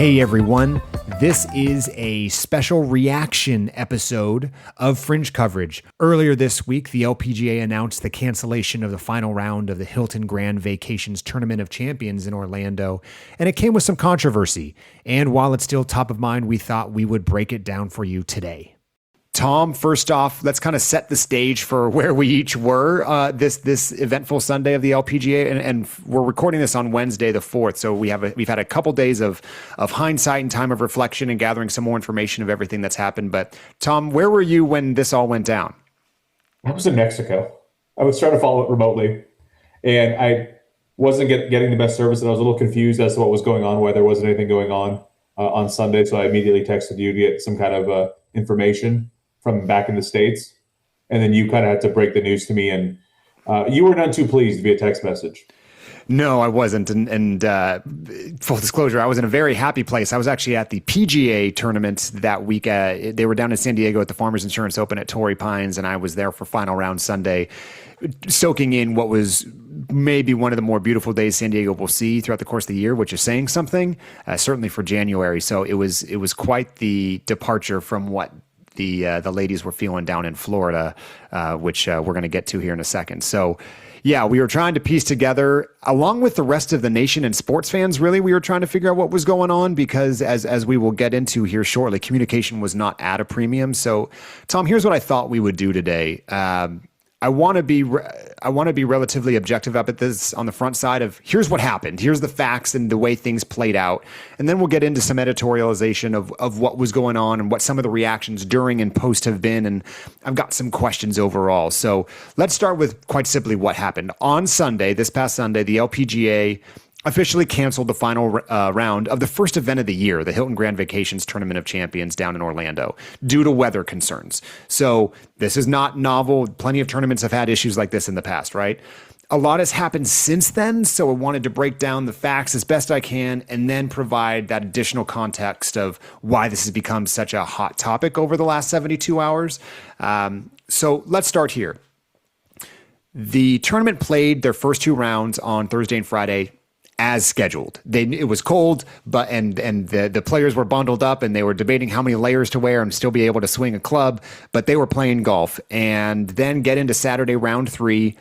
Hey everyone, this is a special reaction episode of Fringe Coverage. Earlier this week, the LPGA announced the cancellation of the final round of the Hilton Grand Vacations Tournament of Champions in Orlando, and it came with some controversy. And while it's still top of mind, we thought we would break it down for you today. Tom, first off, let's kind of set the stage for where we each were this eventful Sunday of the LPGA, and we're recording this on Wednesday the 4th, so we've had a couple days of hindsight and time of reflection and gathering some more information of everything that's happened. But Tom, where were you when this all went down? I was in Mexico. I was trying to follow it remotely, and I wasn't getting the best service, and I was a little confused as to what was going on, why there wasn't anything going on Sunday, so I immediately texted you to get some kind of information from back in the States. And then you kind of had to break the news to me, and you were none too pleased via text message. No, I wasn't. And full disclosure, I was in a very happy place. I was actually at the PGA tournament that week. They were down in San Diego at the Farmers Insurance Open at Torrey Pines, and I was there for final round Sunday, soaking in what was maybe one of the more beautiful days San Diego will see throughout the course of the year, which is saying something, certainly for January. So it was quite the departure from what the ladies were feeling down in Florida, which we're going to get to here in a second. So, yeah, we were trying to piece together, along with the rest of the nation and sports fans, really, we were trying to figure out what was going on because, as we will get into here shortly, communication was not at a premium. So, Tom, here's what I thought we would do today. I want to be relatively objective up at this on the front side of here's what happened. Here's the facts and the way things played out. And then we'll get into some editorialization of what was going on and what some of the reactions during and post have been. And I've got some questions overall. So let's start with quite simply what happened. On Sunday, this past Sunday, the LPGA officially canceled the final round of the first event of the year, the Hilton Grand Vacations Tournament of Champions down in Orlando, due to weather concerns. So this is not novel. Plenty of tournaments have had issues like this in the past, right? A lot has happened since then, so I wanted to break down the facts as best I can and then provide that additional context of why this has become such a hot topic over the last 72 hours. So let's start here. The tournament played their first two rounds on Thursday and Friday as scheduled. It was cold, but the players were bundled up and they were debating how many layers to wear and still be able to swing a club, but they were playing golf. And then get into Saturday round 3.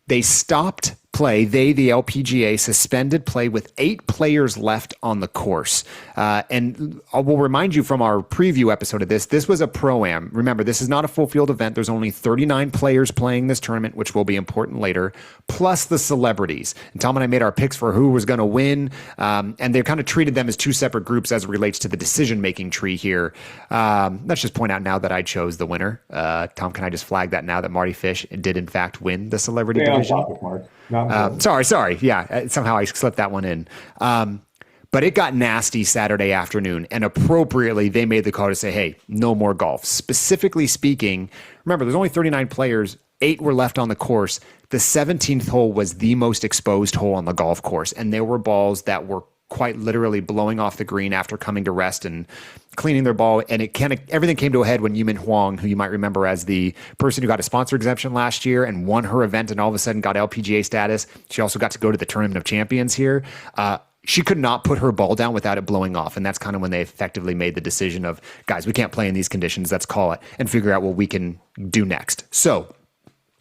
They stopped play. The LPGA, suspended play with 8 players left on the course. And I will remind you from our preview episode of this was a Pro-Am. Remember, this is not a full field event. There's only 39 players playing this tournament, which will be important later, plus the celebrities. And Tom and I made our picks for who was going to win. And they kind of treated them as two separate groups as it relates to the decision-making tree here. Let's just point out now that I chose the winner. Tom, can I just flag that now that Marty Fish did in fact win the celebrity division? Sorry. Yeah, somehow I slipped that one in. But it got nasty Saturday afternoon, and appropriately, they made the call to say, hey, no more golf. Specifically speaking, remember, there's only 39 players. 8 were left on the course. The 17th hole was the most exposed hole on the golf course, and there were balls that were quite literally blowing off the green after coming to rest and cleaning their ball. And everything came to a head when Yumin Huang, who you might remember as the person who got a sponsor exemption last year and won her event and all of a sudden got LPGA status. She also got to go to the Tournament of Champions here. She could not put her ball down without it blowing off. And that's kind of when they effectively made the decision of, guys, we can't play in these conditions. Let's call it and figure out what we can do next. So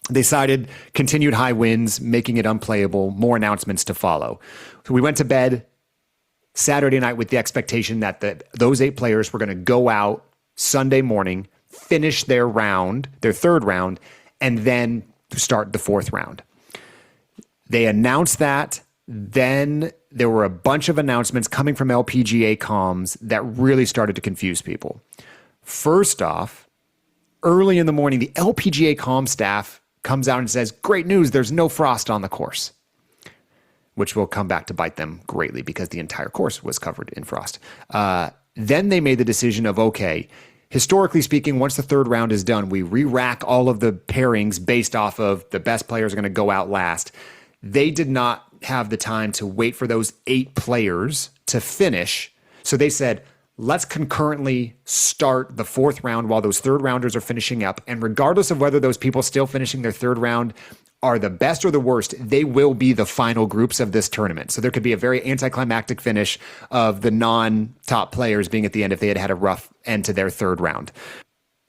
they cited continued high winds, making it unplayable, more announcements to follow. So we went to bed Saturday night with the expectation that those 8 players were going to go out Sunday morning, finish their third round, and then start the 4th round. They announced that. Then there were a bunch of announcements coming from LPGA comms that really started to confuse people. First off, early in the morning, the LPGA comm staff comes out and says, great news, there's no frost on the course, which will come back to bite them greatly because the entire course was covered in frost. Then they made the decision of, okay, historically speaking, once the third round is done, we re-rack all of the pairings based off of the best players are going to go out last. They did not have the time to wait for those 8 players to finish. So they said, let's concurrently start the fourth round while those third rounders are finishing up. And regardless of whether those people still finishing their third round are the best or the worst, they will be the final groups of this tournament. So there could be a very anticlimactic finish of the non-top players being at the end if they had had a rough end to their third round.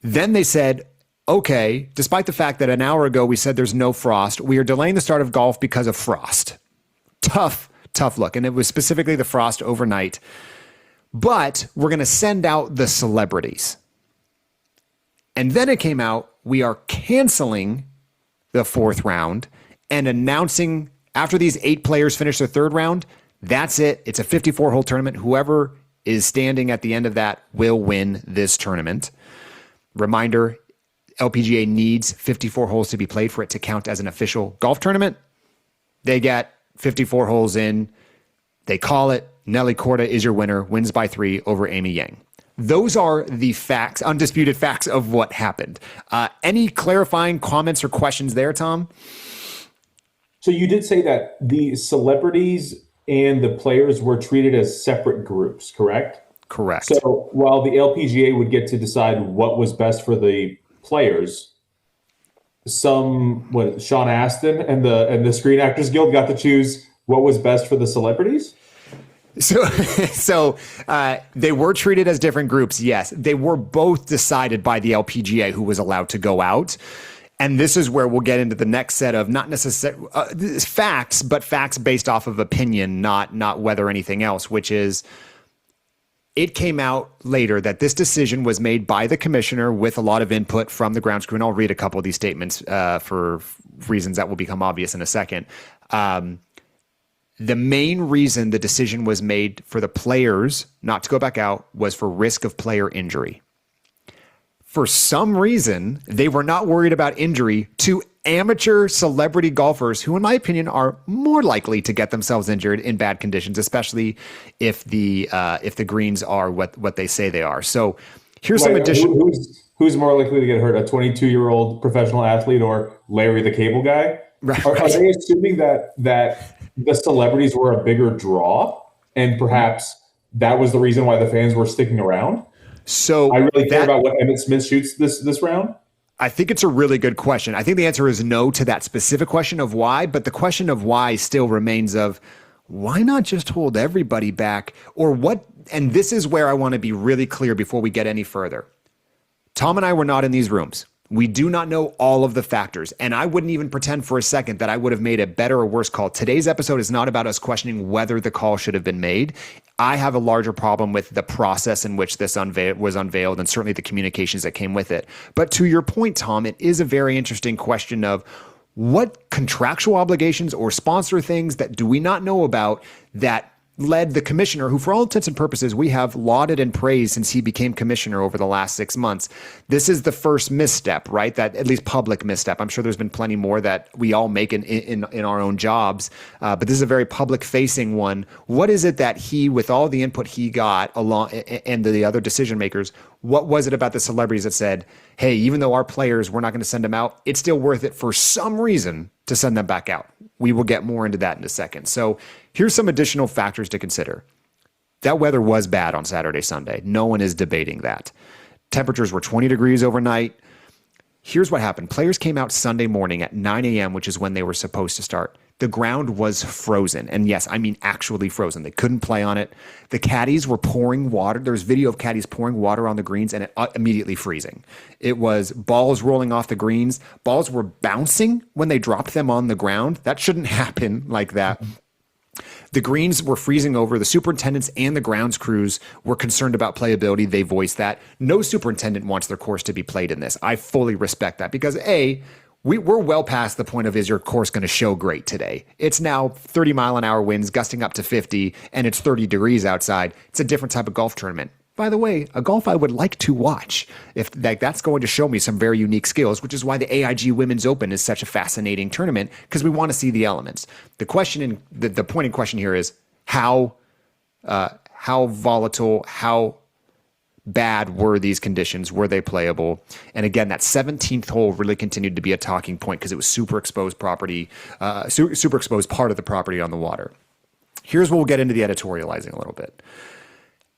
Then they said, okay, despite the fact that an hour ago we said there's no frost, we are delaying the start of golf because of frost. Tough look. And it was specifically the frost overnight. But we're going to send out the celebrities. And then it came out, we are canceling the fourth round and announcing after these 8 players finish their third round, that's it. It's a 54-hole tournament. Whoever is standing at the end of that will win this tournament. Reminder, LPGA needs 54 holes to be played for it to count as an official golf tournament. They get 54 holes in. They call it. Nelly Korda is your winner, wins by 3 over Amy Yang. Those are the facts, undisputed facts of what happened. Any clarifying comments or questions there, Tom? So you did say that the celebrities and the players were treated as separate groups, correct? Correct. So while the LPGA would get to decide what was best for the players, Sean Astin and the Screen Actors Guild got to choose what was best for the celebrities? So they were treated as different groups. Yes, they were both decided by the LPGA who was allowed to go out. And this is where we'll get into the next set of not necessarily facts, but facts based off of opinion, not whether anything else, which is it came out later that this decision was made by the commissioner with a lot of input from the grounds crew. And I'll read a couple of these statements for reasons that will become obvious in a second. The main reason the decision was made for the players not to go back out was for risk of player injury. For some reason, they were not worried about injury to amateur celebrity golfers who, in my opinion, are more likely to get themselves injured in bad conditions, especially if the greens are what they say they are. So here's some additional. Who's more likely to get hurt, a 22-year-old professional athlete or Larry the Cable Guy? Right. Are they assuming that the celebrities were a bigger draw and perhaps that was the reason why the fans were sticking around? So I really care about what Emmitt Smith shoots this round. I think it's a really good question. I think the answer is no to that specific question of why, but the question of why still remains of why not just hold everybody back or what? And this is where I want to be really clear before we get any further. Tom and I were not in these rooms. We do not know all of the factors, and I wouldn't even pretend for a second that I would have made a better or worse call. Today's episode is not about us questioning whether the call should have been made. I have a larger problem with the process in which this was unveiled and certainly the communications that came with it. But to your point, Tom, it is a very interesting question of what contractual obligations or sponsor things that do we not know about that led the commissioner, who for all intents and purposes we have lauded and praised since he became commissioner over the last 6 months. This is the first misstep, right? That at least public misstep. I'm sure there's been plenty more that we all make in our own jobs, but this is a very public facing one. What is it that he, with all the input he got along and the other decision makers, what was it about the celebrities that said, hey, even though our players, we're not going to send them out, it's still worth it for some reason to send them back out? We will get more into that in a second. So here's some additional factors to consider. That weather was bad on Saturday, Sunday. No one is debating that. Temperatures were 20 degrees overnight. Here's what happened. Players came out Sunday morning at 9 a.m., which is when they were supposed to start. The ground was frozen. And yes, I mean actually frozen. They couldn't play on it. The caddies were pouring water. There's video of caddies pouring water on the greens and it immediately freezing. It was balls rolling off the greens. Balls were bouncing when they dropped them on the ground. That shouldn't happen like that. The greens were freezing over. The superintendents and the grounds crews were concerned about playability. They voiced that. No superintendent wants their course to be played in this. I fully respect that because we're well past the point of, is your course going to show great today? It's now 30-mile-an-hour winds gusting up to 50, and it's 30 degrees outside. It's a different type of golf tournament. By the way, a golf I would like to watch. If that's going to show me some very unique skills, which is why the AIG Women's Open is such a fascinating tournament, because we want to see the elements. The question, the point in question here is how volatile, how bad were these conditions? Were they playable? And again, that 17th hole really continued to be a talking point because it was super exposed property, super exposed part of the property on the water. Here's where we'll get into the editorializing a little bit.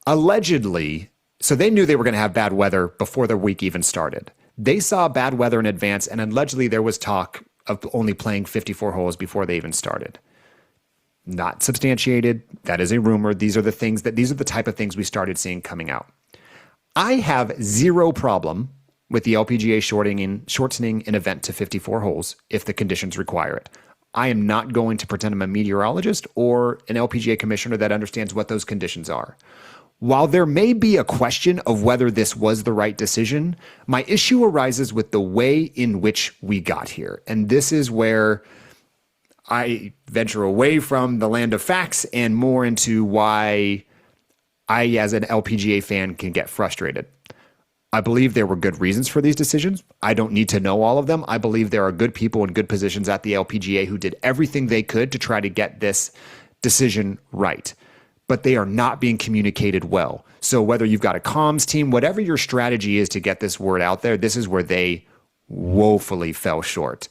Allegedly, so they knew they were going to have bad weather before the week even started. They saw bad weather in advance, and allegedly there was talk of only playing 54 holes before they even started. Not substantiated. That is a rumor. These are the type of things we started seeing coming out. I have zero problem with the LPGA shortening an event to 54 holes if the conditions require it. I am not going to pretend I'm a meteorologist or an LPGA commissioner that understands what those conditions are. While there may be a question of whether this was the right decision, my issue arises with the way in which we got here. And this is where I venture away from the land of facts and more into why I, as an LPGA fan, can get frustrated. I believe there were good reasons for these decisions. I don't need to know all of them. I believe there are good people in good positions at the LPGA who did everything they could to try to get this decision right. But they are not being communicated well. So whether you've got a comms team, whatever your strategy is to get this word out there, this is where they woefully fell short.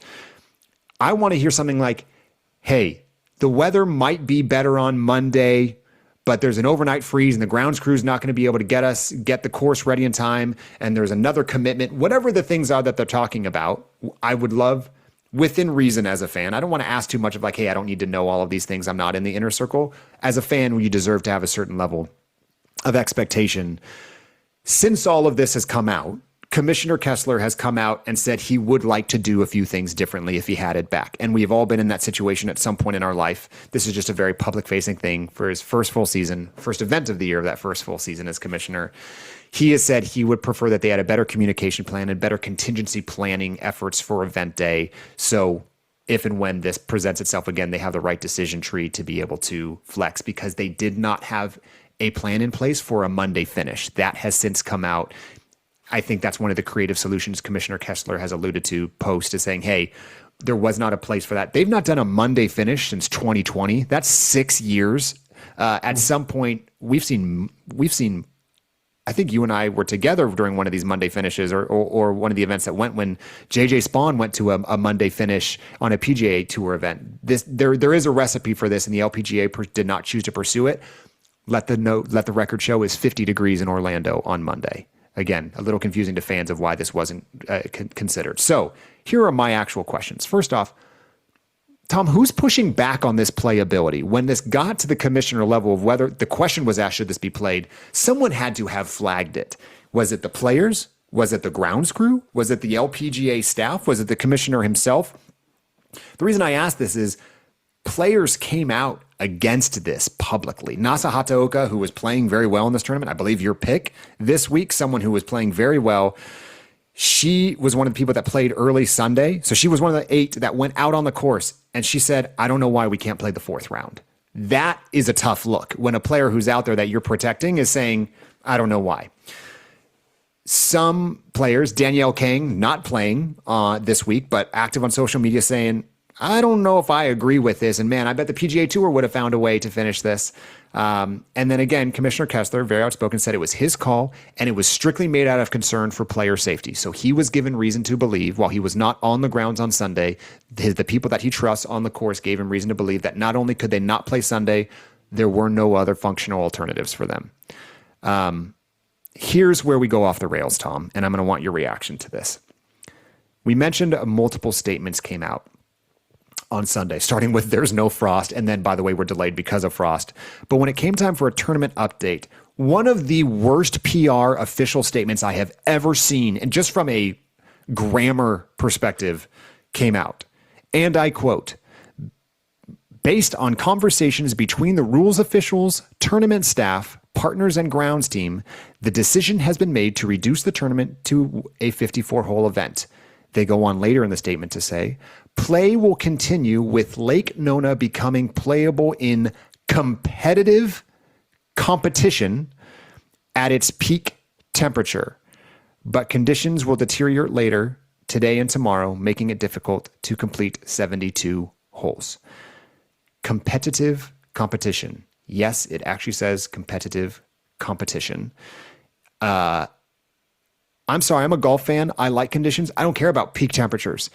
I want to hear something like, hey, the weather might be better on Monday, but there's an overnight freeze and the grounds crew is not going to be able to get the course ready in time, and there's another commitment. Whatever the things are that they're talking about, I would love, within reason as a fan. I don't want to ask too much of like, hey, I don't need to know all of these things. I'm not in the inner circle. As a fan, you deserve to have a certain level of expectation. Since all of this has come out, Commissioner Kessler has come out and said he would like to do a few things differently if he had it back. And we've all been in that situation at some point in our life. This is just a very public-facing thing for his first full season, first event of the year of that first full season as commissioner. He has said he would prefer that they had a better communication plan and better contingency planning efforts for event day. So if and when this presents itself again, they have the right decision tree to be able to flex, because they did not have a plan in place for a Monday finish. That has since come out. I think that's one of the creative solutions Commissioner Kessler has alluded to post, is saying, hey, there was not a place for that. They've not done a Monday finish since 2020. That's 6 years. At some point, we've seen, I think you and I were together during one of these Monday finishes or one of the events that went when JJ Spawn went to a Monday finish on a PGA Tour event. There is a recipe for this, and the LPGA did not choose to pursue it. Let the record show is 50 degrees in Orlando on Monday. Again, a little confusing to fans of why this wasn't considered. So here are my actual questions. First off, Tom, who's pushing back on this playability? When this got to the commissioner level of whether the question was asked, should this be played? Someone had to have flagged it. Was it the players? Was it the grounds crew? Was it the LPGA staff? Was it the commissioner himself? The reason I ask this is players came out against this publicly. Nasa Hataoka, who was playing very well in this tournament, I believe your pick this week, someone who was playing very well. She was one of the people that played early Sunday. So she was one of the 8 that went out on the course. And she said, I don't know why we can't play the 4th round. That is a tough look when a player who's out there that you're protecting is saying, I don't know why. Some players, Danielle Kang, not playing this week, but active on social media saying, I don't know if I agree with this. And man, I bet the PGA Tour would have found a way to finish this. And then again, Commissioner Kessler, very outspoken, said it was his call and it was strictly made out of concern for player safety. So he was given reason to believe, while he was not on the grounds on Sunday, the people that he trusts on the course gave him reason to believe that not only could they not play Sunday, there were no other functional alternatives for them. Here's where we go off the rails, Tom, and I'm going to want your reaction to this. We mentioned multiple statements came out on Sunday, starting with there's no frost, and then, by the way, we're delayed because of frost. But when it came time for a tournament update, one of the worst PR official statements I have ever seen, and just from a grammar perspective, came out. And I quote, based on conversations between the rules officials, tournament staff, partners, and grounds team, the decision has been made to reduce the tournament to a 54-hole event. They go on later in the statement to say, play will continue with Lake Nona becoming playable in competitive competition at its peak temperature, but conditions will deteriorate later today and tomorrow, making it difficult to complete 72 holes. Competitive competition. Yes, it actually says competitive competition. I'm sorry, I'm a golf fan. I like conditions. I don't care about peak temperatures.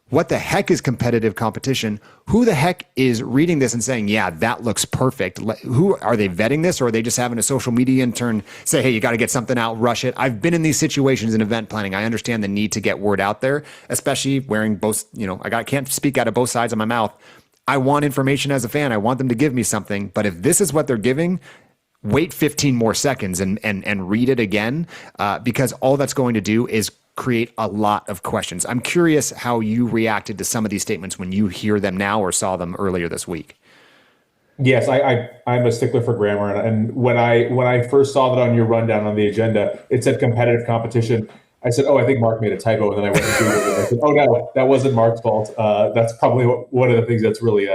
What the heck is competitive competition? Who the heck is reading this and saying, yeah, that looks perfect? Who are they vetting this, or are they just having a social media intern say, hey, you got to get something out, rush it? I've been in these situations in event planning. I understand the need to get word out there, especially wearing both, can't speak out of both sides of my mouth. I want information as a fan. I want them to give me something. But if this is what they're giving, wait 15 more seconds and read it again, because all that's going to do is create a lot of questions. I'm curious how you reacted to some of these statements when you hear them now or saw them earlier this week. Yes, I'm a stickler for grammar, and when I first saw that on your rundown on the agenda, it said competitive competition. I said, "Oh, I think Mark made a typo," and then I went and Googled it. And I said, "Oh no, that wasn't Mark's fault." That's probably one of the things that's really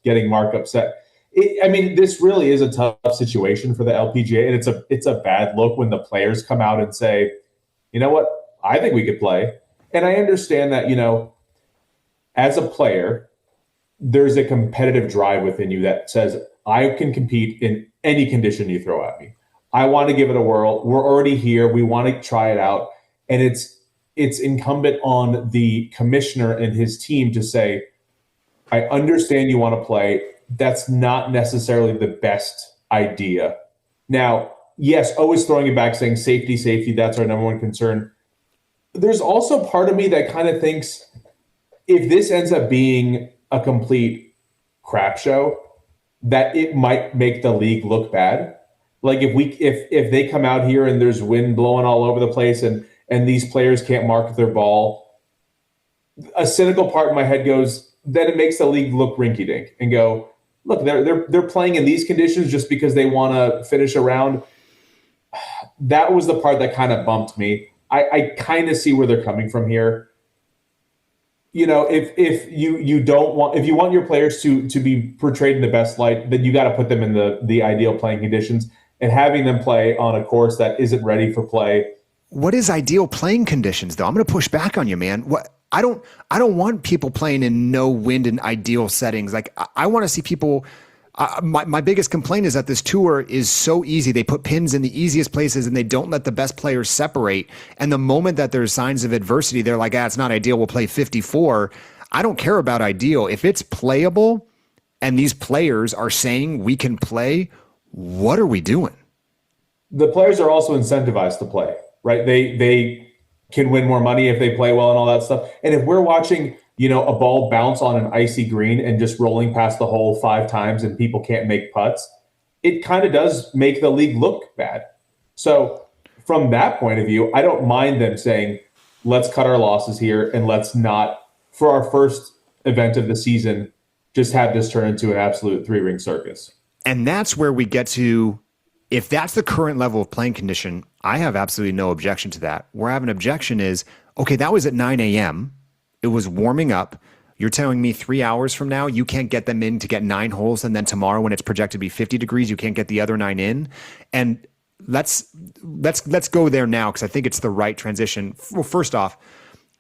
getting Mark upset. This really is a tough situation for the LPGA, and it's a bad look when the players come out and say, "You know what? I think we could play." And I understand that, as a player, there's a competitive drive within you that says, I can compete in any condition you throw at me. I want to give it a whirl. We're already here. We want to try it out. And it's incumbent on the commissioner and his team to say, I understand you want to play. That's not necessarily the best idea. Now, yes, always throwing it back saying safety, that's our number one concern. There's also part of me that kind of thinks if this ends up being a complete crap show, that it might make the league look bad. Like if they come out here and there's wind blowing all over the place and these players can't mark their ball, a cynical part in my head goes, then it makes the league look rinky-dink and go, look, they're playing in these conditions just because they want to finish a round. That was the part that kind of bumped me. I kind of see where they're coming from here. If you want your players to be portrayed in the best light, then you got to put them in the ideal playing conditions, and having them play on a course that isn't ready for play. What is ideal playing conditions, though? I'm going to push back on you, man. I don't want people playing in no wind and ideal settings. Like I want to see people. My biggest complaint is that this tour is so easy. They put pins in the easiest places and they don't let the best players separate. And the moment that there's signs of adversity, they're like, it's not ideal. We'll play 54. I don't care about ideal. If it's playable and these players are saying we can play, what are we doing? The players are also incentivized to play, right? They can win more money if they play well and all that stuff. And if we're watching a ball bounce on an icy green and just rolling past the hole 5 times and people can't make putts, it kind of does make the league look bad. So from that point of view, I don't mind them saying, let's cut our losses here and let's not, for our first event of the season, just have this turn into an absolute 3-ring circus. And that's where we get to, if that's the current level of playing condition, I have absolutely no objection to that. Where I have an objection is, okay, that was at 9 a.m., it was warming up. You're telling me 3 hours from now, you can't get them in to get 9 holes. And then tomorrow when it's projected to be 50 degrees, you can't get the other 9 in. And let's go there now, because I think it's the right transition. Well, first off,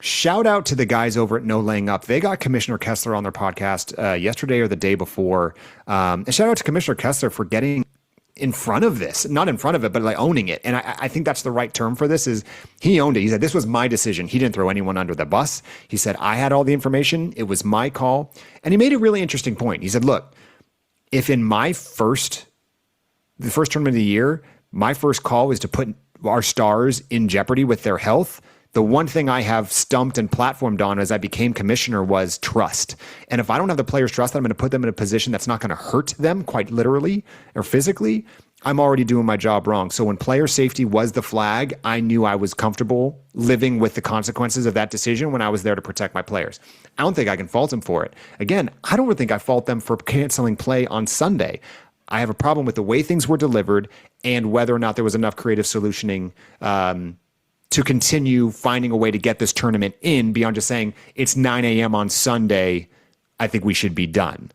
shout out to the guys over at No Laying Up. They got Commissioner Kessler on their podcast yesterday or the day before. And shout out to Commissioner Kessler for getting in front of this, not in front of it, but like owning it. And I think that's the right term for this. Is he owned it. He said, this was my decision. He didn't throw anyone under the bus. He said, I had all the information. It was my call. And he made a really interesting point. He said, look, if in the first tournament of the year, my first call was to put our stars in jeopardy with their health, the one thing I have stumped and platformed on as I became commissioner was trust. And if I don't have the players' trust, I'm going to put them in a position that's not going to hurt them quite literally or physically, I'm already doing my job wrong. So when player safety was the flag, I knew I was comfortable living with the consequences of that decision when I was there to protect my players. I don't think I can fault them for it. Again, I don't think I fault them for canceling play on Sunday. I have a problem with the way things were delivered and whether or not there was enough creative solutioning to continue finding a way to get this tournament in beyond just saying it's 9 a.m. on Sunday, I think we should be done.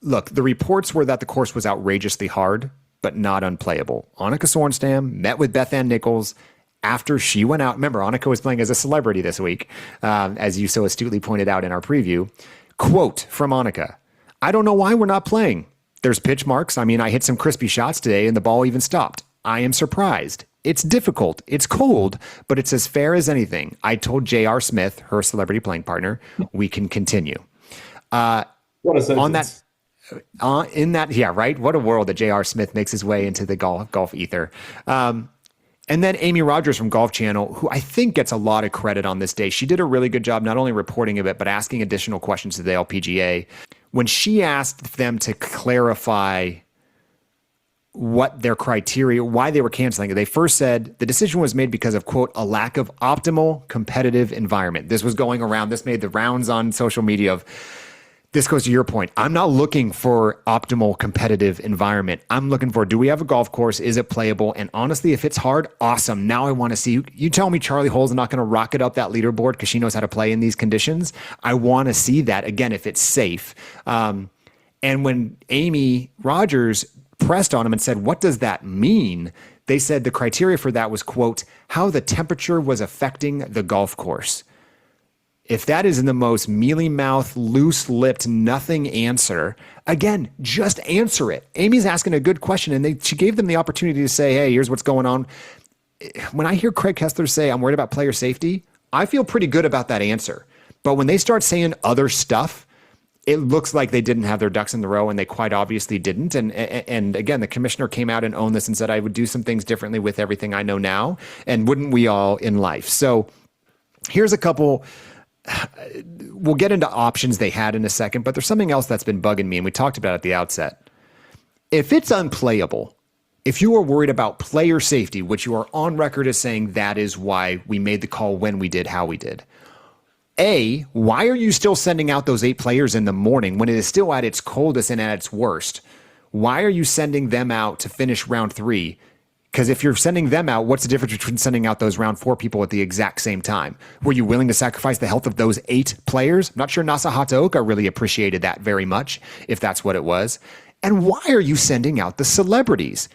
Look, the reports were that the course was outrageously hard, but not unplayable. Annika Sorenstam met with Beth Ann Nichols after she went out. Remember, Annika was playing as a celebrity this week, as you so astutely pointed out in our preview. Quote from Annika, I don't know why we're not playing. There's pitch marks. I hit some crispy shots today and the ball even stopped. I am surprised. It's difficult. It's cold, but it's as fair as anything. I told J.R. Smith, her celebrity playing partner, we can continue. What a sentence. On that, in that, yeah, right. What a world that J.R. Smith makes his way into the golf ether. And then Amy Rogers from Golf Channel, who I think gets a lot of credit on this day. She did a really good job, not only reporting of it, but asking additional questions to the LPGA. When she asked them to clarify what their criteria, why they were canceling it, they first said the decision was made because of, quote, a lack of optimal competitive environment. This was going around. This made the rounds on social media of, this goes to your point. I'm not looking for optimal competitive environment. I'm looking for, do we have a golf course? Is it playable? And honestly, if it's hard, awesome. Now I want to see, you tell me Charlie Hull's not going to rocket up that leaderboard because she knows how to play in these conditions. I want to see that, again, if it's safe. And when Amy Rogers pressed on him and said, what does that mean? They said the criteria for that was, quote, how the temperature was affecting the golf course. If that is in the most mealy-mouthed, loose-lipped, nothing answer, again, just answer it. Amy's asking a good question, and she gave them the opportunity to say, hey, here's what's going on. When I hear Craig Kessler say, I'm worried about player safety, I feel pretty good about that answer. But when they start saying other stuff, it looks like they didn't have their ducks in the row, and they quite obviously didn't. And again, the commissioner came out and owned this and said, I would do some things differently with everything I know now, and wouldn't we all in life? So here's a couple. We'll get into options they had in a second, but there's something else that's been bugging me, and we talked about it at the outset. If it's unplayable, if you are worried about player safety, which you are on record as saying that is why we made the call when we did, how we did, A, why are you still sending out those 8 players in the morning when it is still at its coldest and at its worst? Why are you sending them out to finish round 3? Because if you're sending them out, what's the difference between sending out those round 4 people at the exact same time? Were you willing to sacrifice the health of those 8 players? I'm not sure Nasa Hataoka really appreciated that very much, if that's what it was. And why are you sending out the celebrities?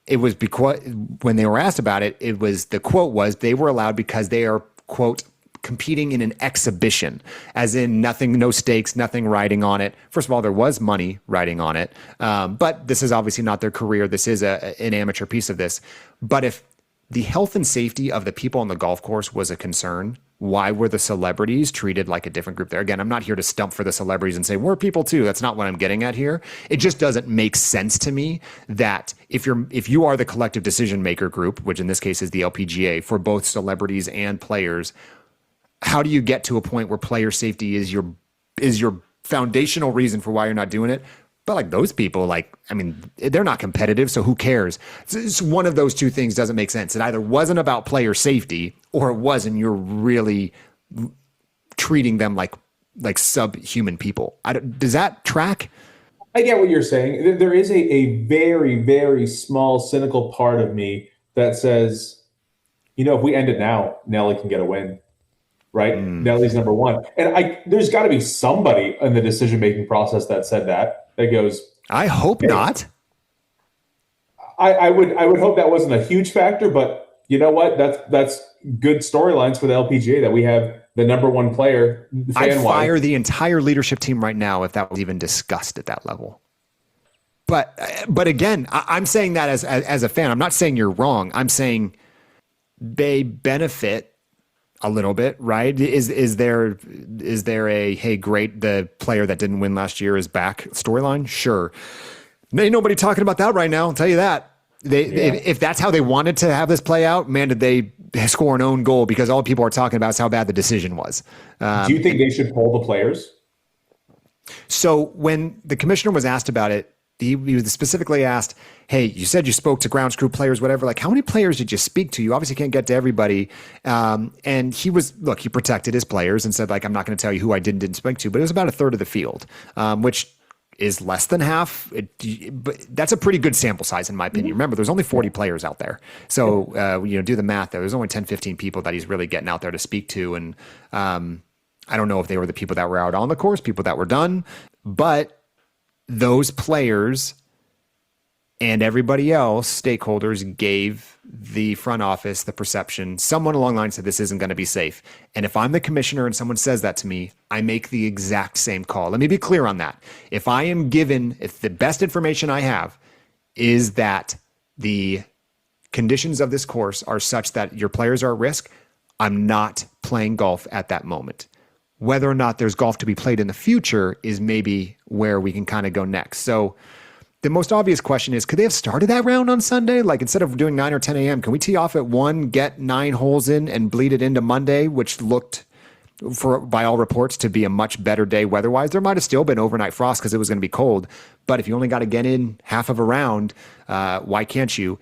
It was because when they were asked about it, the quote was they were allowed because they are, quote, competing in an exhibition, as in nothing, no stakes, nothing riding on it. First of all, there was money riding on it, but this is obviously not their career. This is an amateur piece of this. But if the health and safety of the people on the golf course was a concern, why were the celebrities treated like a different group there? Again, I'm not here to stump for the celebrities and say, we're people too. That's not what I'm getting at here. It just doesn't make sense to me that if you are the collective decision maker group, which in this case is the LPGA, for both celebrities and players, how do you get to a point where player safety is your foundational reason for why you're not doing it? But like those people, they're not competitive, so who cares? It's one of those two things doesn't make sense. It either wasn't about player safety or it was, and you're really treating them like subhuman people. Does that track? I get what you're saying. There is a very, very small cynical part of me that says, if we end it now, Nelly can get a win. Right? Nelly's number 1. And there's got to be somebody in the decision-making process that said that goes, I hope not. I would hope that wasn't a huge factor, but you know what? That's good storylines for the LPGA that we have the number 1 player. I'd fire the entire leadership team right now if that was even discussed at that level. But again, I'm saying that as a fan. I'm not saying you're wrong. I'm saying they benefit a little bit, right? Is there a, hey, great, the player that didn't win last year is back storyline? Sure. Ain't nobody talking about that right now, I'll tell you that. If that's how they wanted to have this play out, man, did they score an own goal, because all people are talking about is how bad the decision was. Do you think they should poll the players? So when the commissioner was asked about it, he was specifically asked, hey, you said you spoke to grounds crew players, whatever. Like, how many players did you speak to? You obviously can't get to everybody. And he protected his players and said, I'm not going to tell you who I didn't speak to, but it was about a third of the field, which is less than half. But that's a pretty good sample size, in my opinion. Remember, there's only 40 players out there. So, do the math there. There's only 10, 15 people that he's really getting out there to speak to. And I don't know if they were the people that were out on the course, people that were done, but those players and everybody else, stakeholders, gave the front office the perception, someone along the line said this isn't going to be safe. And if I'm the commissioner and someone says that to me, I make the exact same call. Let me be clear on that. If the best information I have is that the conditions of this course are such that your players are at risk, I'm not playing golf at that moment. Whether or not there's golf to be played in the future is maybe where we can kind of go next. So the most obvious question is, could they have started that round on Sunday? Like, instead of doing 9 or 10 a.m., can we tee off at 1, get 9 holes in, and bleed it into Monday, which looked, by all reports, to be a much better day weather-wise? There might have still been overnight frost because it was going to be cold. But if you only got to get in half of a round, why can't you?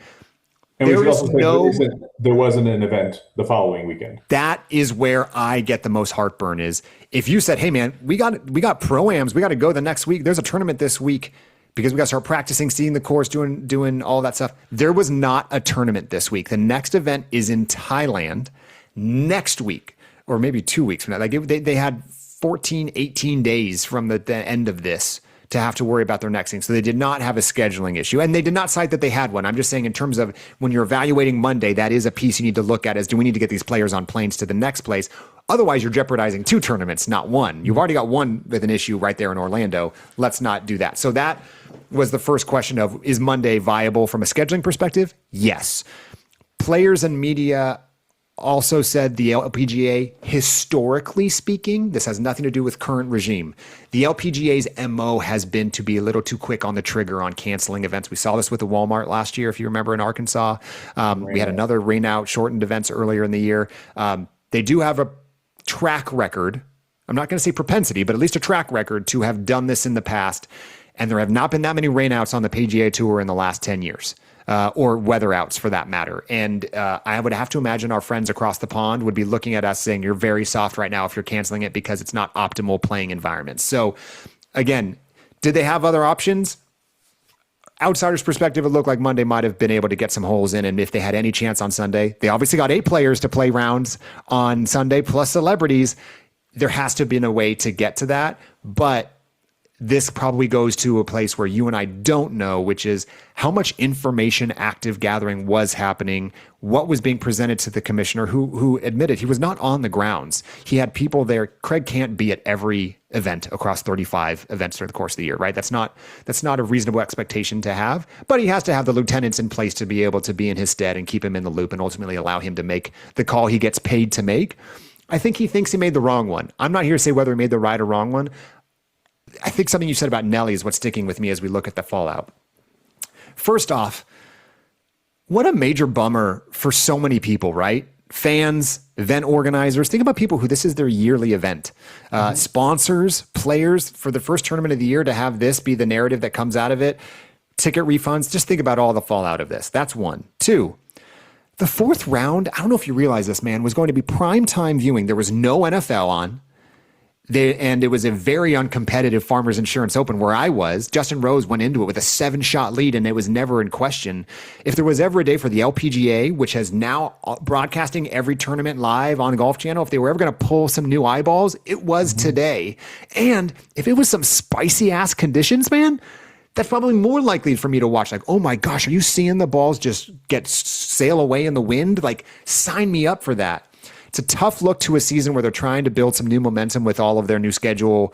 And there wasn't an event the following weekend. That is where I get the most heartburn is if you said, hey, man, we got pro-ams. We got to go the next week. There's a tournament this week because we got to start practicing, seeing the course, doing all that stuff. There was not a tournament this week. The next event is in Thailand next week, or maybe 2 weeks from now. Like they had 14, 18 days from the end of this to have to worry about their next thing. So they did not have a scheduling issue. And they did not cite that they had one. I'm just saying in terms of when you're evaluating Monday, that is a piece you need to look at is, do we need to get these players on planes to the next place? Otherwise, you're jeopardizing 2 tournaments, not 1. You've already got one with an issue right there in Orlando. Let's not do that. So that was the first question of, is Monday viable from a scheduling perspective? Yes. Players and media also said the LPGA, historically speaking, this has nothing to do with current regime. The LPGA's MO has been to be a little too quick on the trigger on canceling events. We saw this with the Walmart last year, if you remember, in Arkansas. We had another rain out, shortened events earlier in the year. They do have a track record. I'm not going to say propensity, but at least a track record to have done this in the past. And there have not been that many rainouts on the PGA Tour in the last 10 years. Or weather outs for that matter. And I would have to imagine our friends across the pond would be looking at us saying, you're very soft right now if you're canceling it because it's not optimal playing environments. So again, did they have other options? Outsider's perspective, it looked like Monday might have been able to get some holes in. And if they had any chance on Sunday, they obviously got 8 players to play rounds on Sunday plus celebrities. There has to have been a way to get to that. But this probably goes to a place where you and I don't know, which is how much information active gathering was happening, what was being presented to the commissioner, who admitted he was not on the grounds. He had people there. Craig can't be at every event across 35 events during the course of the year, right? That's not a reasonable expectation to have, but he has to have the lieutenants in place to be able to be in his stead and keep him in the loop and ultimately allow him to make the call he gets paid to make. I think he thinks he made the wrong one. I'm not here to say whether he made the right or wrong one. I think something you said about Nelly is what's sticking with me as we look at the fallout. First off, what a major bummer for so many people, right? Fans, event organizers. Think about people who this is their yearly event. Sponsors, players, for the first tournament of the year to have this be the narrative that comes out of it. Ticket refunds. Just think about all the fallout of this. That's one. 2, the 4th round, I don't know if you realize this, man, was going to be primetime viewing. There was no NFL on. And it was a very uncompetitive Farmers Insurance Open where I was. Justin Rose went into it with a 7-shot lead, and it was never in question. If there was ever a day for the LPGA, which has now broadcasting every tournament live on Golf Channel, if they were ever going to pull some new eyeballs, it was today. And if it was some spicy-ass conditions, man, that's probably more likely for me to watch. Like, oh my gosh, are you seeing the balls just sail away in the wind? Like, sign me up for that. It's a tough look to a season where they're trying to build some new momentum with all of their new schedule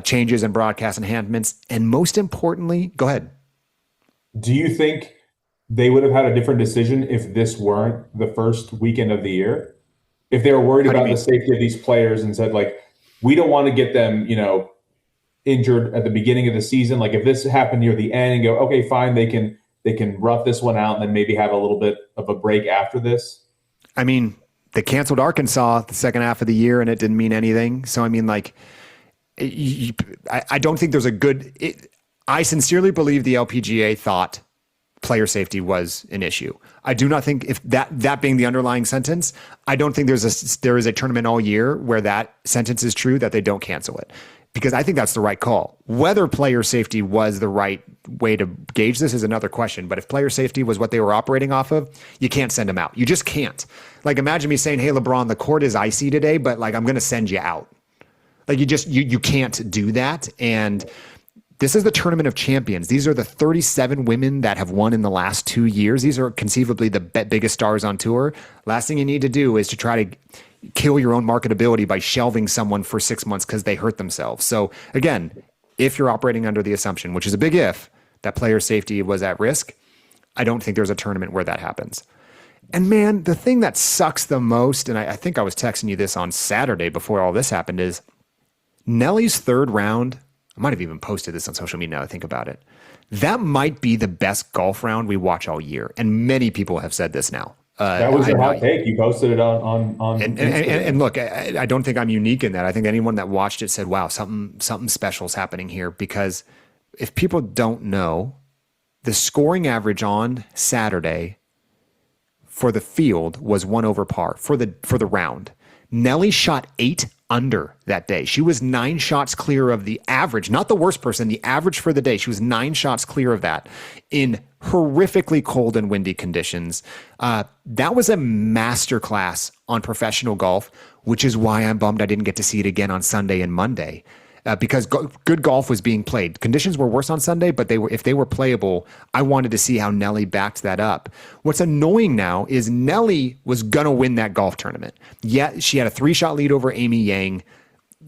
changes and broadcast enhancements. And most importantly, go ahead. Do you think they would have had a different decision if this weren't the first weekend of the year? If they were worried about the safety of these players and said, like, we don't want to get them, injured at the beginning of the season. Like, if this happened near the end and go, okay, fine, they can rough this one out and then maybe have a little bit of a break after this. I mean, they canceled Arkansas the second half of the year and it didn't mean anything. So, I mean, like, I don't think there's a good, I sincerely believe the LPGA thought player safety was an issue. I do not think, if that being the underlying sentence, I don't think there is a tournament all year where that sentence is true, that they don't cancel it. Because I think that's the right call. Whether player safety was the right way to gauge this is another question. But if player safety was what they were operating off of, you can't send them out. You just can't. Like, imagine me saying, hey, LeBron, the court is icy today, but like, I'm going to send you out. Like, you can't do that. And this is the Tournament of Champions. These are the 37 women that have won in the last 2 years. These are conceivably the biggest stars on tour. Last thing you need to do is to try to kill your own marketability by shelving someone for 6 months because they hurt themselves. So again, if you're operating under the assumption, which is a big if, that player safety was at risk, I don't think there's a tournament where that happens. And man, the thing that sucks the most, and I think I was texting you this on Saturday before all this happened, is Nelly's third round. I might have even posted this on social media now that I think about it. That might be the best golf round we watch all year. And many people have said this now. That was your hot take. You posted it on and look, I don't think I'm unique in that. I think anyone that watched it said, wow, something special is happening here. Because if people don't know, the scoring average on Saturday for the field was 1 over par for the round. Nelly shot 8 under that day. She was 9 shots clear of the average, not the worst person, the average for the day. She was 9 shots clear of that in horrifically cold and windy conditions. That was a masterclass on professional golf, which is why I'm bummed I didn't get to see it again on Sunday and Monday. Because good golf was being played. Conditions were worse on Sunday, but if they were playable, I wanted to see how Nelly backed that up. What's annoying now is Nelly was going to win that golf tournament. Yeah, she had a 3-shot lead over Amy Yang.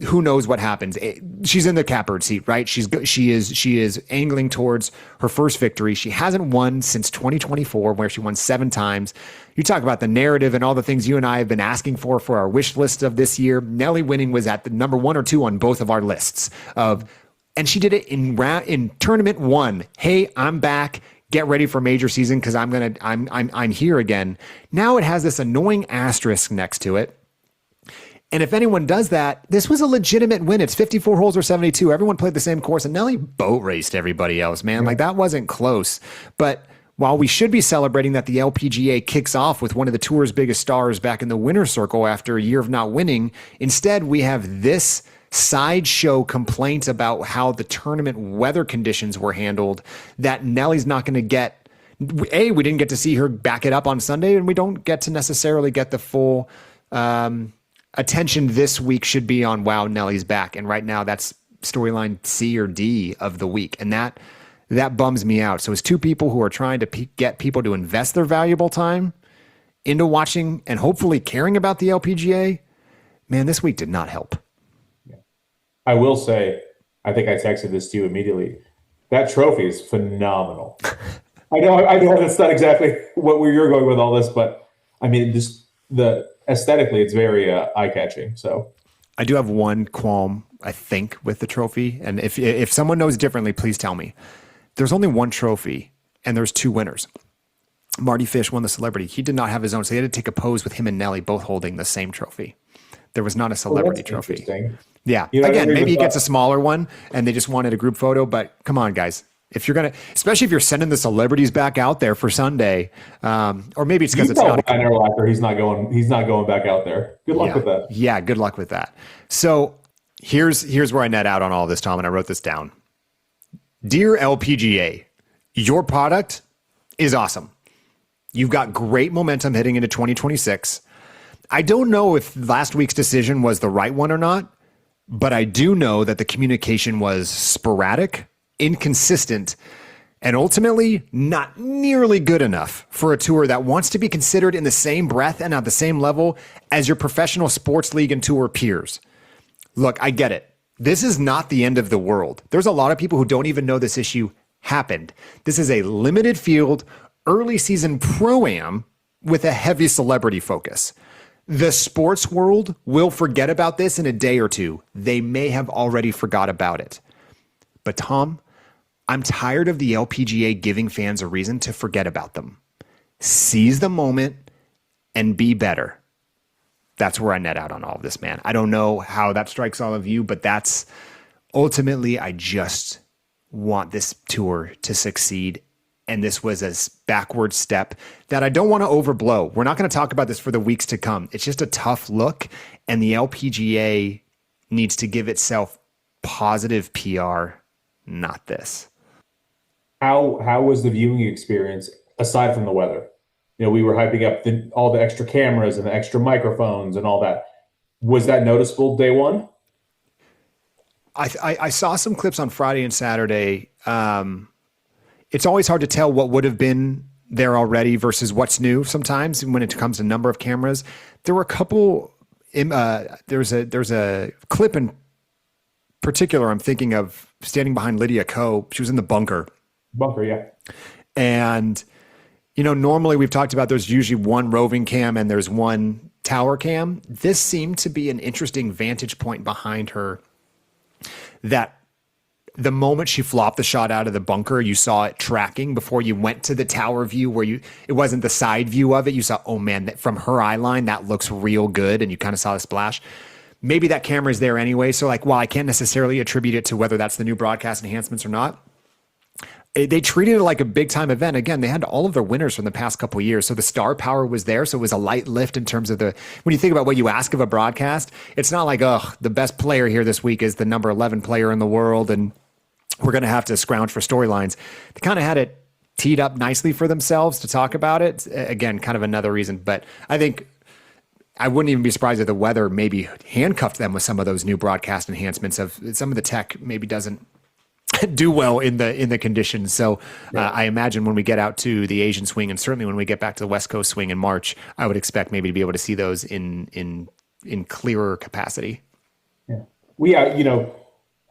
Who knows what happens? She's in the catbird seat, right? She is angling towards her first victory. She hasn't won since 2024, where she won 7 times. You talk about the narrative and all the things you and I have been asking for our wish list of this year. Nelly winning was at the number 1 or 2 on both of our lists and she did it in tournament 1. Hey, I'm back. Get ready for major season because I'm here again. Now it has this annoying asterisk next to it. And if anyone does that, this was a legitimate win. It's 54 holes or 72. Everyone played the same course, and Nelly boat raced everybody else, man. Like, that wasn't close. But while we should be celebrating that the LPGA kicks off with one of the tour's biggest stars back in the winner's circle after a year of not winning, instead we have this sideshow complaint about how the tournament weather conditions were handled that Nelly's not going to get. We didn't get to see her back it up on Sunday, and we don't get to necessarily get the full attention this week should be on, wow, Nelly's back. And right now that's storyline C or D of the week. And that bums me out. So as two people who are trying to get people to invest their valuable time into watching and hopefully caring about the LPGA, man, this week did not help. Yeah. I will say, I think I texted this to you immediately. That trophy is phenomenal. I know that's not exactly what you're going with all this, but I mean, just aesthetically, it's very eye-catching. So I do have one qualm, I think, with the trophy. And if someone knows differently, please tell me. There's only one trophy, and there's 2 winners. Marty Fish won the celebrity. He did not have his own, so he had to take a pose with him and Nelly both holding the same trophy. There was not a celebrity trophy. Yeah. Again, maybe he gets a smaller one, and they just wanted a group photo. But come on, guys. If you're going to, especially if you're sending the celebrities back out there for Sunday, or maybe it's because it's not. He's not going back out there. Good luck with that. Yeah, good luck with that. So here's where I net out on all this, Tom, and I wrote this down. Dear LPGA, your product is awesome. You've got great momentum heading into 2026. I don't know if last week's decision was the right one or not, but I do know that the communication was sporadic, inconsistent, and ultimately not nearly good enough for a tour that wants to be considered in the same breath and at the same level as your professional sports league and tour peers. Look, I get it. This is not the end of the world. There's a lot of people who don't even know this issue happened. This is a limited field, early season pro-am with a heavy celebrity focus. The sports world will forget about this in a day or two. They may have already forgot about it. But Tom, I'm tired of the LPGA giving fans a reason to forget about them. Seize the moment and be better. That's where I net out on all of this, man. I don't know how that strikes all of you, but that's ultimately, I just want this tour to succeed. And this was a backward step that I don't want to overblow. We're not going to talk about this for the weeks to come. It's just a tough look, and the LPGA needs to give itself positive PR, not this. How was the viewing experience aside from the weather? You know, we were hyping up all the extra cameras and the extra microphones and all that. Was that noticeable day one? I saw some clips on Friday and Saturday. It's always hard to tell what would have been there already versus what's new sometimes when it comes to number of cameras. There were a couple, there's a clip in particular I'm thinking of standing behind Lydia Ko. She was in the bunker. Yeah. And Normally we've talked about there's usually one roving cam and there's one tower cam. This seemed to be an interesting vantage point behind her, that the moment she flopped the shot out of the bunker, you saw it tracking before you went to the tower view where it wasn't the side view of it. You saw, oh man, that from her eye line, that looks real good. And you kind of saw the splash. Maybe that camera is there anyway. So while I can't necessarily attribute it to whether that's the new broadcast enhancements or not, they treated it like a big time event. Again, they had all of their winners from the past couple of years. So the star power was there. So it was a light lift in terms of when you think about what you ask of a broadcast, it's not like, oh, the best player here this week is the number 11 player in the world, and we're going to have to scrounge for storylines. They kind of had it teed up nicely for themselves to talk about it. Again, kind of another reason, but I think I wouldn't even be surprised if the weather maybe handcuffed them with some of those new broadcast enhancements. Of some of the tech maybe doesn't do well in the conditions. So I imagine when we get out to the Asian swing, and certainly when we get back to the West Coast swing in March, I would expect maybe to be able to see those in clearer capacity. Yeah.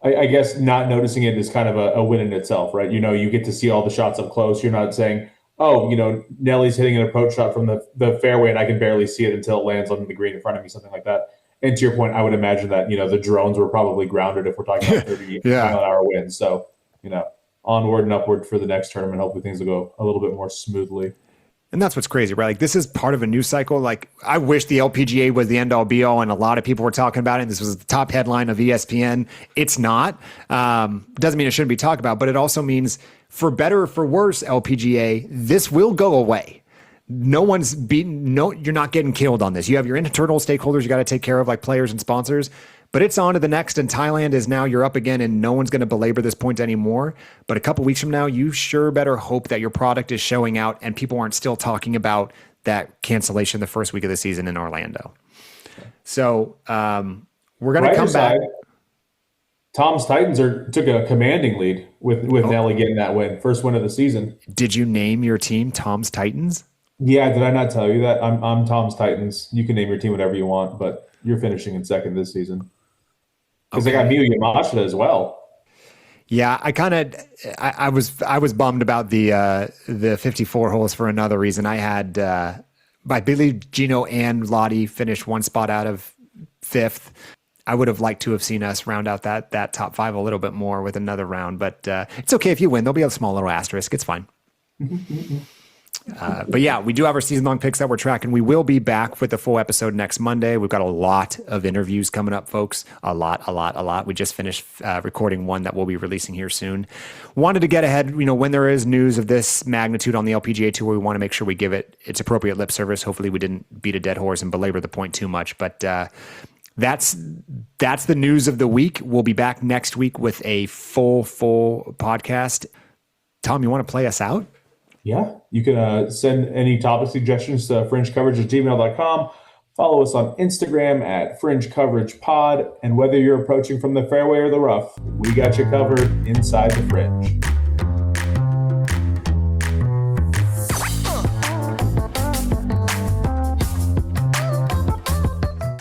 I guess not noticing it is kind of a win in itself, right? You get to see all the shots up close. You're not saying, oh, Nellie's hitting an approach shot from the fairway and I can barely see it until it lands on the green in front of me, something like that. And to your point, I would imagine that, the drones were probably grounded if we're talking about 30 mile an hour winds. So, onward and upward for the next tournament. Hopefully things will go a little bit more smoothly. And that's what's crazy, right? Like, this is part of a news cycle. Like, I wish the LPGA was the end all be all, and a lot of people were talking about it. This was the top headline of ESPN. It's not. Doesn't mean it shouldn't be talked about, but it also means, for better or for worse, LPGA, this will go away. You're not getting killed on this. You have your internal stakeholders you got to take care of, like players and sponsors, but it's on to the next. And Thailand is now, you're up again, and no one's going to belabor this point anymore. But a couple weeks from now, you sure better hope that your product is showing out and people aren't still talking about that cancellation the first week of the season in Orlando. So we're going to come back. Tom's Titans took a commanding lead with Nelly getting that win, first win of the season. Did you name your team Tom's Titans? Yeah, did I not tell you that? I'm Tom's Titans. You can name your team whatever you want, but you're finishing in second this season. Because I got Miyu Yamashita as well. Yeah, I was bummed about the 54 holes for another reason. I had I believe Gino and Lottie finished one spot out of fifth. I would have liked to have seen us round out that top five a little bit more with another round, but it's okay if you win. There'll be a small little asterisk. It's fine. But yeah, we do have our season-long picks that we're tracking. We will be back with the full episode next Monday. We've got a lot of interviews coming up, folks. A lot. We just finished recording one that we'll be releasing here soon. Wanted to get ahead, when there is news of this magnitude on the LPGA Tour, we want to make sure we give it its appropriate lip service. Hopefully we didn't beat a dead horse and belabor the point too much. But that's the news of the week. We'll be back next week with a full podcast. Tom, you want to play us out? Yeah, you can send any topic suggestions to fringecoverage@gmail.com. Follow us on Instagram at fringecoveragepod. And whether you're approaching from the fairway or the rough, we got you covered inside the fringe.